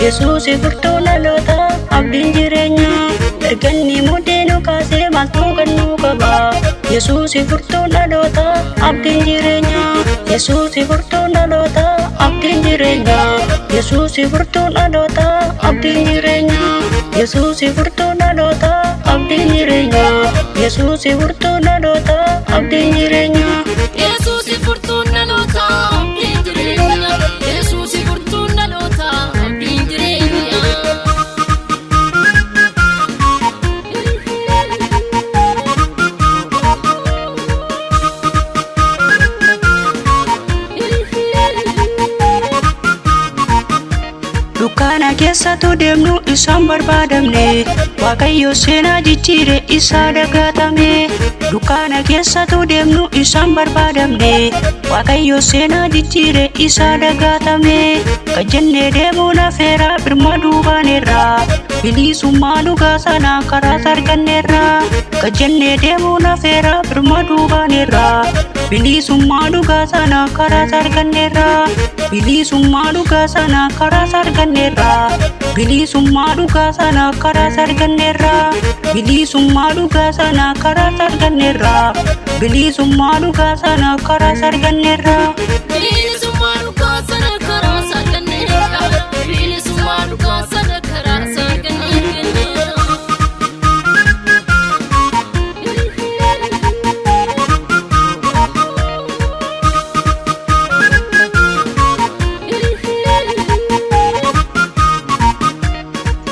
Yesuus furtuu dhaloota abdiin jireenyaa. Erganni mudhii nu kaasee maaltu gannu qaba. Yesuus furtuu dhaloota abdiin jireenyaa. Yesuus furtuu dhaloota abdiin jireenyaa. Yesuus furtuu dhaloota abdiin jireenyaa. Yesuus furtuu dhaloota abdiin jireenyaa. Yesuus furtuu dhaloota abdiin jireenyaa. Yesuus furtuu dhaloota abdiin jireenyaa. Yesuus furtuu dhaloota abdiin jireenyaa. Dukkaana keessattuu deemnu isaan barbaadamne. Waaqayyo seenaa jijjiire isaa dagatame. Dukkaana keessattuu deemnu isaan barbaadamne. Waaqayyo seenaa jijjiire isaa dagatame. Kajjannee deemuun afeera birma duubaaneerra. Bilisummaa dhugaa sana karaa arganneerra. Kajjannee deemuun afeera birma duubaaneerra. Bilisummaa dhugaa sana karaa arganneerra. Bilisummaa dhugaa sana karaa arganneerra. Bilisummaa dhugaa sana karaa arganneerra. Bilisummaa dhugaa sana karaa arganneerra. Bilisummaa dhugaa sana karaa arganneerra. Bilisummaa dhugaa sana karaa arganneerra. Bilisummaa dhugaa sana karaa arganneerra.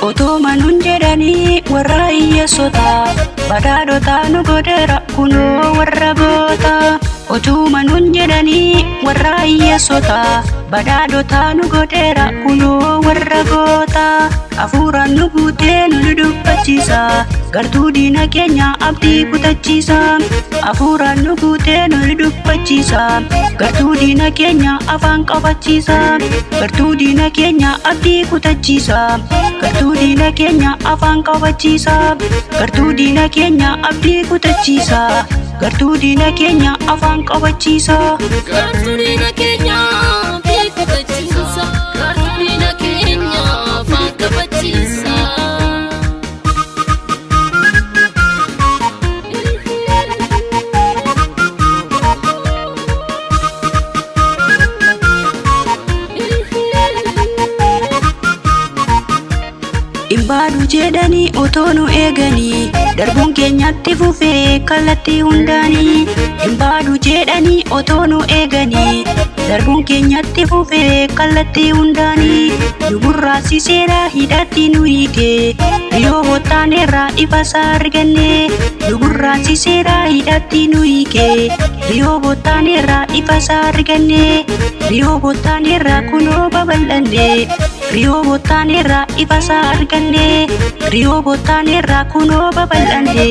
Otoo manuun jedhanii warra hiyyeessota. Badhaadhota nu godheera kunoo warra goota. Otoo manuun jedhanii warra hiyyeessota. Badhaadhota nu godheera kunoo warra goota. Hafuuraan nu guutee nu dubbachiisa. Gartuu diina keenya abdii kutachiisa. Hafuuraan nu guutee nu dubbachiisa. Gartuu diina keenya afaan qabachiisa. Gartuu diina keenya abdii kutachiisa. Gartuu diina keenya afaan qabachiisa. Gartuu diina keenya abdii kutachiisa. Gartuu diina keenya afaan qabachiisa. Gartuu diina keenya abdii kutachiisa. Gartuu diina keenya afaan qabachiisa. Imbaadu jedhanii otoo nu eeganii. Darbuun keenyatti fufee kallattii hundaanii. Imbaadu jedhanii otoo nu eeganii. Darbuun keenyatti fufee kallattii hundaanii. Nu gurraasiseera hidhatti nu hiike. Riyoo bottaaneerraa ifasaa arganne. Nu gurraasiseera hidhatti nu hiike. Riyoo bottaaneerraa ifasaa arganne. Riyoo bottaaneerraa kunoo babal'anne. Riyoo bottaaneerraa ifasaa arganne. Riyoo bottaaneerraa kunoo babal'anne.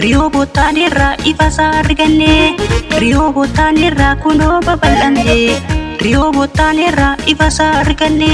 Riyoo bottaaneerraa ifasaa arganne. Riyoo bottaaneerraa kunoo babal'anne. Riyoo bottaaneerraa ifasaa arganne.